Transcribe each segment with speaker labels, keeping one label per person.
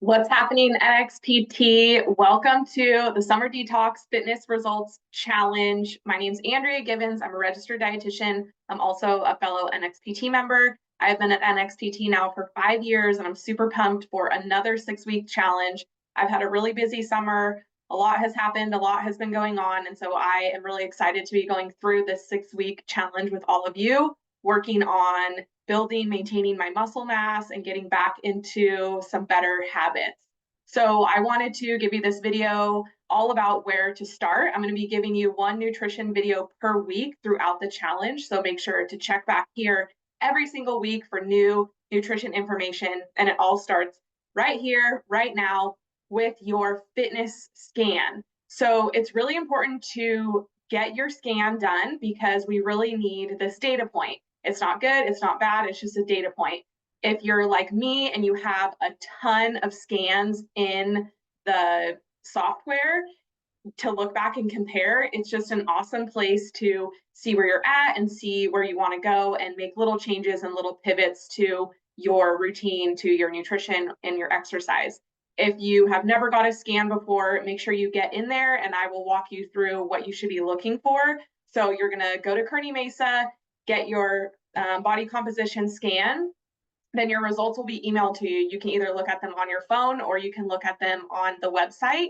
Speaker 1: What's happening, NXPT? Welcome to the Summer Detox Fitness Results Challenge. My name is Andrea Givens. I'm a registered dietitian. I'm also a fellow NXPT member. I've been at NXPT now for 5 years, and I'm super pumped for another 6-week challenge. I've had a really busy summer. A lot has happened, a lot has been going on, and so I am really excited to be going through this 6-week challenge with all of you, working on building, maintaining my muscle mass, and getting back into some better habits. So I wanted to give you this video all about where to start. I'm going to be giving you one nutrition video per week throughout the challenge. So make sure to check back here every single week for new nutrition information. And it all starts right here, right now, with your fitness scan. So it's really important to get your scan done because we really need this data point. It's not good, it's not bad, it's just a data point. If you're like me and you have a ton of scans in the software to look back and compare, it's just an awesome place to see where you're at and see where you want to go and make little changes and little pivots to your routine, to your nutrition and your exercise. If you have never got a scan before, make sure you get in there and I will walk you through what you should be looking for. So you're going to go to Kearney Mesa, get your body composition scan, then your results will be emailed to you. You can either look at them on your phone or you can look at them on the website,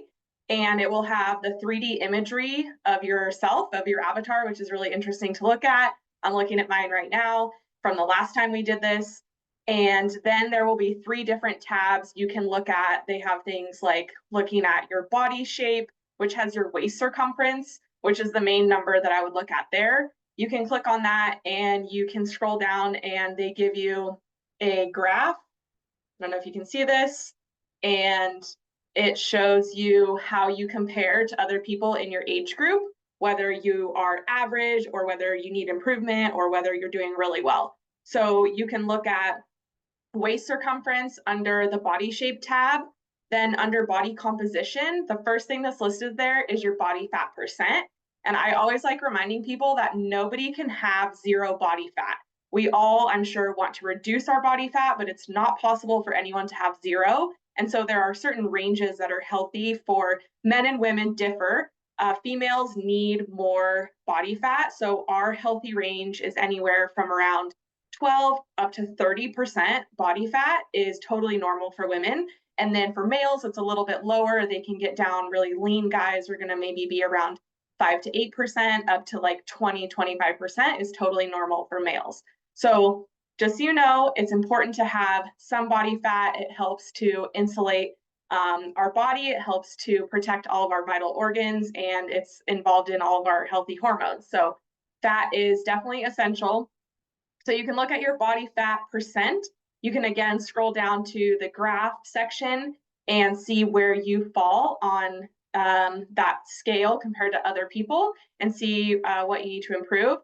Speaker 1: and it will have the 3D imagery of yourself, of your avatar, which is really interesting to look at. I'm looking at mine right now from the last time we did this. And then there will be 3 different tabs you can look at. They have things like looking at your body shape, which has your waist circumference, which is the main number that I would look at there. You can click on that and you can scroll down and they give you a graph. I don't know if you can see this, and it shows you how you compare to other people in your age group, whether you are average or whether you need improvement or whether you're doing really well. So you can look at waist circumference under the body shape tab. Then under body composition, the first thing that's listed there is your body fat percent. And I always like reminding people that nobody can have 0 body fat. We all, I'm sure, want to reduce our body fat, but it's not possible for anyone to have 0. And so there are certain ranges that are healthy for men and women differ. Females need more body fat. So our healthy range is anywhere from around 12 up to 30% body fat is totally normal for women. And then for males, it's a little bit lower. They can get down. Really lean guys are going to maybe be around 5 to 8%, up to like 20, 25% is totally normal for males. So just so you know, it's important to have some body fat. It helps to insulate our body. It helps to protect all of our vital organs, and it's involved in all of our healthy hormones. So fat is definitely essential. So you can look at your body fat percent. You can again scroll down to the graph section and see where you fall on that scale compared to other people and see what you need to improve.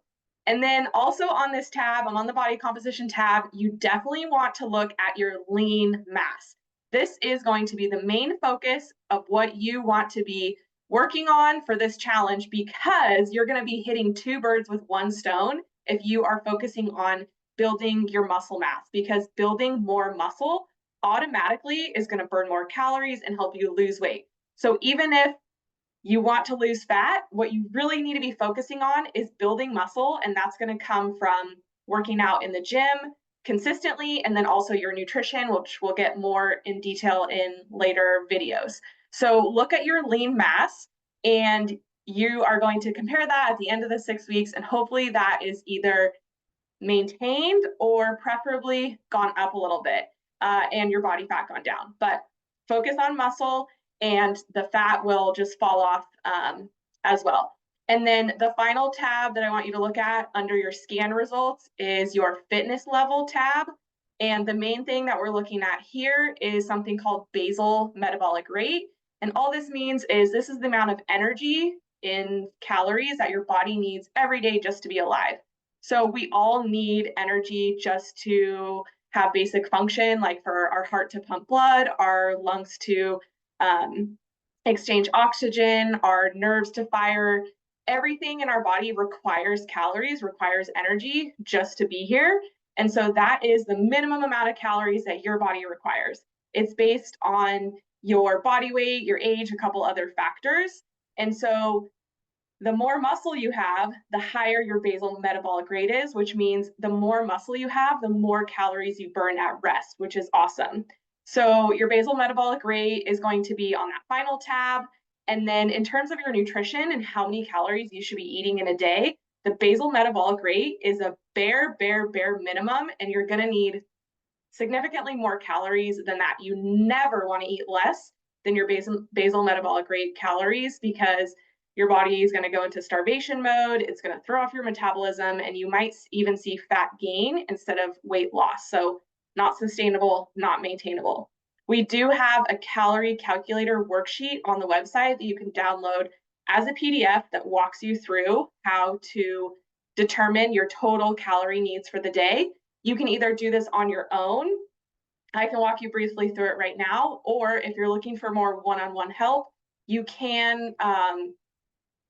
Speaker 1: And then also on this tab, I'm on the body composition tab, you definitely want to look at your lean mass. This is going to be the main focus of what you want to be working on for this challenge, because you're going to be hitting 2 birds with 1 stone if you are focusing on building your muscle mass, because building more muscle automatically is going to burn more calories and help you lose weight. So even if you want to lose fat, what you really need to be focusing on is building muscle, and that's going to come from working out in the gym consistently, and then also your nutrition, which we'll get more in detail in later videos. So look at your lean mass, and you are going to compare that at the end of the 6 weeks, and hopefully that is either maintained or preferably gone up a little bit, and your body fat gone down. But focus on muscle, and the fat will just fall off as well. And then the final tab that I want you to look at under your scan results is your fitness level tab. And the main thing that we're looking at here is something called basal metabolic rate. And all this means is this is the amount of energy in calories that your body needs every day just to be alive. So we all need energy just to have basic function, like for our heart to pump blood, our lungs to exchange oxygen, our nerves to fire. Everything in our body requires calories, requires energy just to be here. And so that is the minimum amount of calories that your body requires. It's based on your body weight, your age, a couple other factors. And so the more muscle you have, the higher your basal metabolic rate is, which means the more muscle you have, the more calories you burn at rest, which is awesome. So your basal metabolic rate is going to be on that final tab. And then in terms of your nutrition and how many calories you should be eating in a day, the basal metabolic rate is a bare minimum, and you're going to need significantly more calories than that. You never want to eat less than your basal metabolic rate calories, because your body is going to go into starvation mode. It's going to throw off your metabolism, and you might even see fat gain instead of weight loss. So not sustainable, not maintainable. We do have a calorie calculator worksheet on the website that you can download as a PDF that walks you through how to determine your total calorie needs for the day. You can either do this on your own. I can walk you briefly through it right now, or if you're looking for more one-on-one help, you can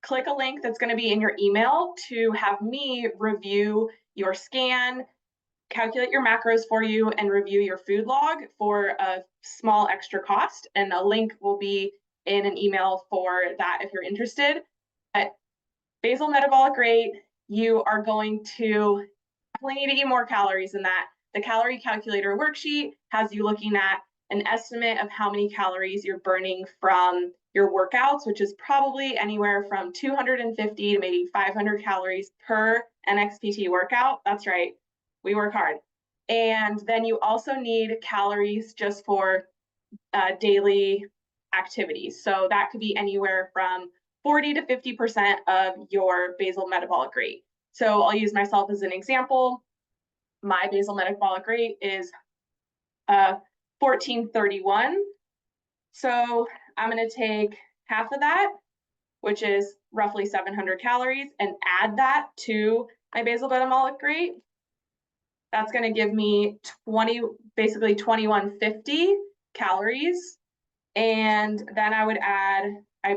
Speaker 1: click a link that's going to be in your email to have me review your scan, calculate your macros for you, and review your food log for a small extra cost. And a link will be in an email for that if you're interested. At basal metabolic rate, you are going to definitely need to eat more calories than that. The calorie calculator worksheet has you looking at an estimate of how many calories you're burning from your workouts, which is probably anywhere from 250 to maybe 500 calories per NXPT workout. That's right, we work hard. And then you also need calories just for daily activities. So that could be anywhere from 40 to 50% of your basal metabolic rate. So I'll use myself as an example. My basal metabolic rate is 1431. So I'm going to take half of that, which is roughly 700 calories, and add that to my basal metabolic rate. That's going to give me basically 2150 calories. And then I would add, I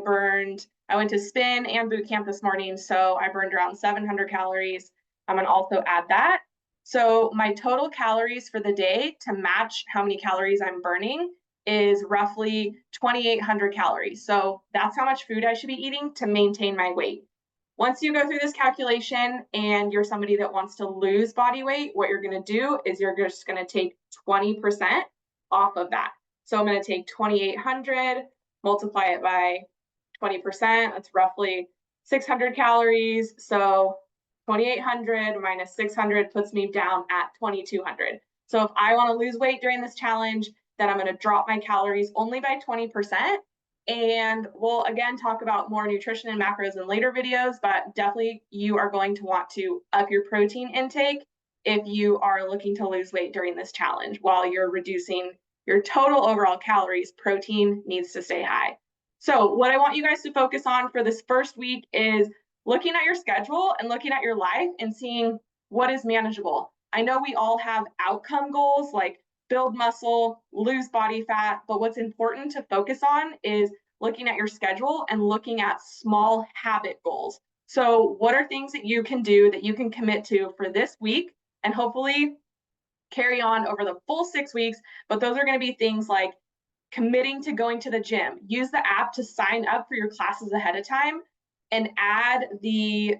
Speaker 1: went to spin and boot camp this morning, so I burned around 700 calories. I'm going to also add that. So my total calories for the day to match how many calories I'm burning is roughly 2,800 calories. So that's how much food I should be eating to maintain my weight. Once you go through this calculation and you're somebody that wants to lose body weight, what you're going to do is you're just going to take 20% off of that. So I'm going to take 2,800, multiply it by 20%. That's roughly 600 calories. So 2,800 minus 600 puts me down at 2,200. So if I want to lose weight during this challenge, then I'm going to drop my calories only by 20%. And we'll again talk about more nutrition and macros in later videos, but definitely you are going to want to up your protein intake if you are looking to lose weight during this challenge. While you're reducing your total overall calories, protein needs to stay high. So what I want you guys to focus on for this first week is looking at your schedule and looking at your life and seeing what is manageable. I know we all have outcome goals like build muscle, lose body fat, but what's important to focus on is looking at your schedule and looking at small habit goals. So what are things that you can do that you can commit to for this week and hopefully carry on over the full 6 weeks? But those are going to be things like committing to going to the gym. Use the app to sign up for your classes ahead of time and add the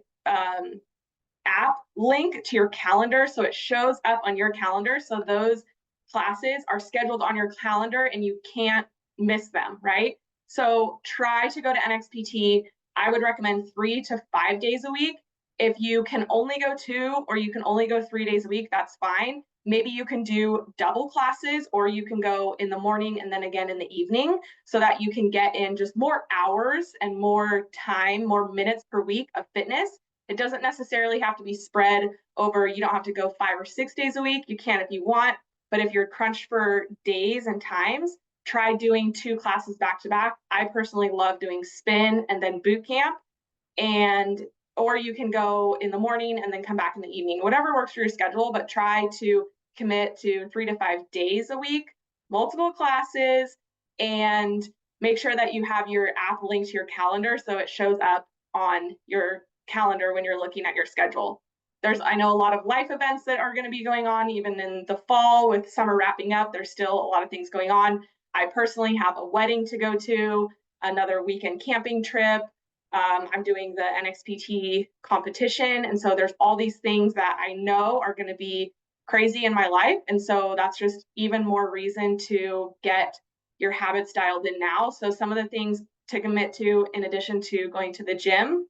Speaker 1: app link to your calendar so it shows up on your calendar. So those classes are scheduled on your calendar and you can't miss them, right? So try to go to NXPT. I would recommend 3 to 5 days a week. If you can only go 2 or you can only go 3 days a week, that's fine. Maybe you can do double classes, or you can go in the morning and then again in the evening, so that you can get in just more hours and more time, more minutes per week of fitness. It doesn't necessarily have to be spread over, you don't have to go 5 or 6 days a week. You can if you want, but if you're crunched for days and times, try doing 2 classes back to back. I personally love doing spin and then boot camp, or you can go in the morning and then come back in the evening, whatever works for your schedule, but try to commit to 3 to 5 days a week, multiple classes, and make sure that you have your app linked to your calendar so it shows up on your calendar when you're looking at your schedule. I know a lot of life events that are going to be going on even in the fall with summer wrapping up. There's still a lot of things going on. I personally have a wedding to go to, another weekend camping trip. I'm doing the NXPT competition. And so there's all these things that I know are going to be crazy in my life. And so that's just even more reason to get your habits dialed in now. So some of the things to commit to, in addition to going to the gym,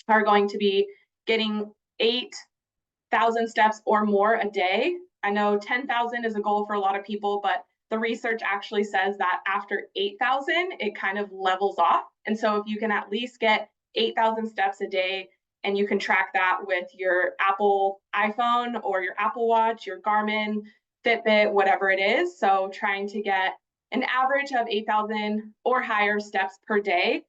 Speaker 1: are going to be getting 8,000 steps or more a day. I know 10,000 is a goal for a lot of people, but the research actually says that after 8,000, it kind of levels off. And so if you can at least get 8,000 steps a day, and you can track that with your Apple iPhone or your Apple Watch, your Garmin, Fitbit, whatever it is. So trying to get an average of 8,000 or higher steps per day.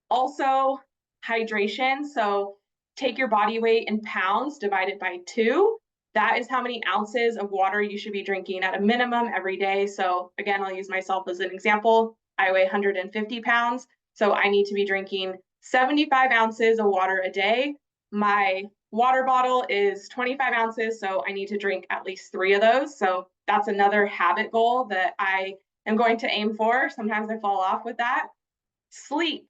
Speaker 1: Also, hydration. So take your body weight in pounds, divide it by 2. That is how many ounces of water you should be drinking at a minimum every day. So again, I'll use myself as an example. I weigh 150 pounds, so I need to be drinking 75 ounces of water a day. My water bottle is 25 ounces, so I need to drink at least 3 of those. So that's another habit goal that I am going to aim for. Sometimes I fall off with that. Sleep.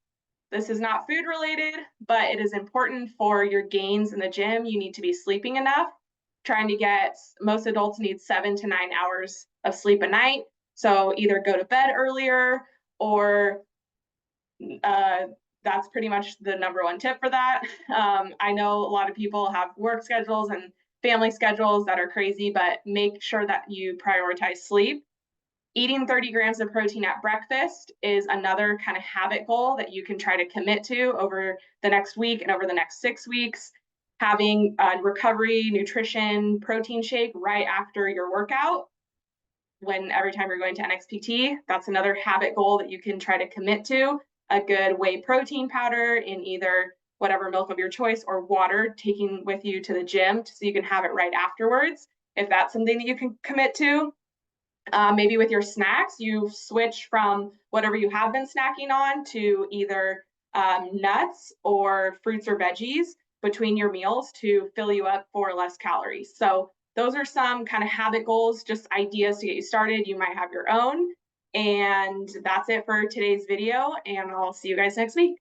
Speaker 1: This is not food related, but it is important for your gains in the gym. You need to be sleeping enough. Trying to get, most adults need 7 to 9 hours of sleep a night. So either go to bed earlier, or that's pretty much the number one tip for that. I know a lot of people have work schedules and family schedules that are crazy, but make sure that you prioritize sleep. Eating 30 grams of protein at breakfast is another kind of habit goal that you can try to commit to over the next week and over the next 6 weeks. Having a recovery, nutrition, protein shake right after your workout, every time you're going to NXPT, that's another habit goal that you can try to commit to. A good whey protein powder in either whatever milk of your choice or water, taking with you to the gym so you can have it right afterwards. If that's something that you can commit to. Maybe with your snacks, you switch from whatever you have been snacking on to either nuts or fruits or veggies between your meals to fill you up for less calories. So those are some kind of habit goals, just ideas to get you started. You might have your own. And that's it for today's video, and I'll see you guys next week.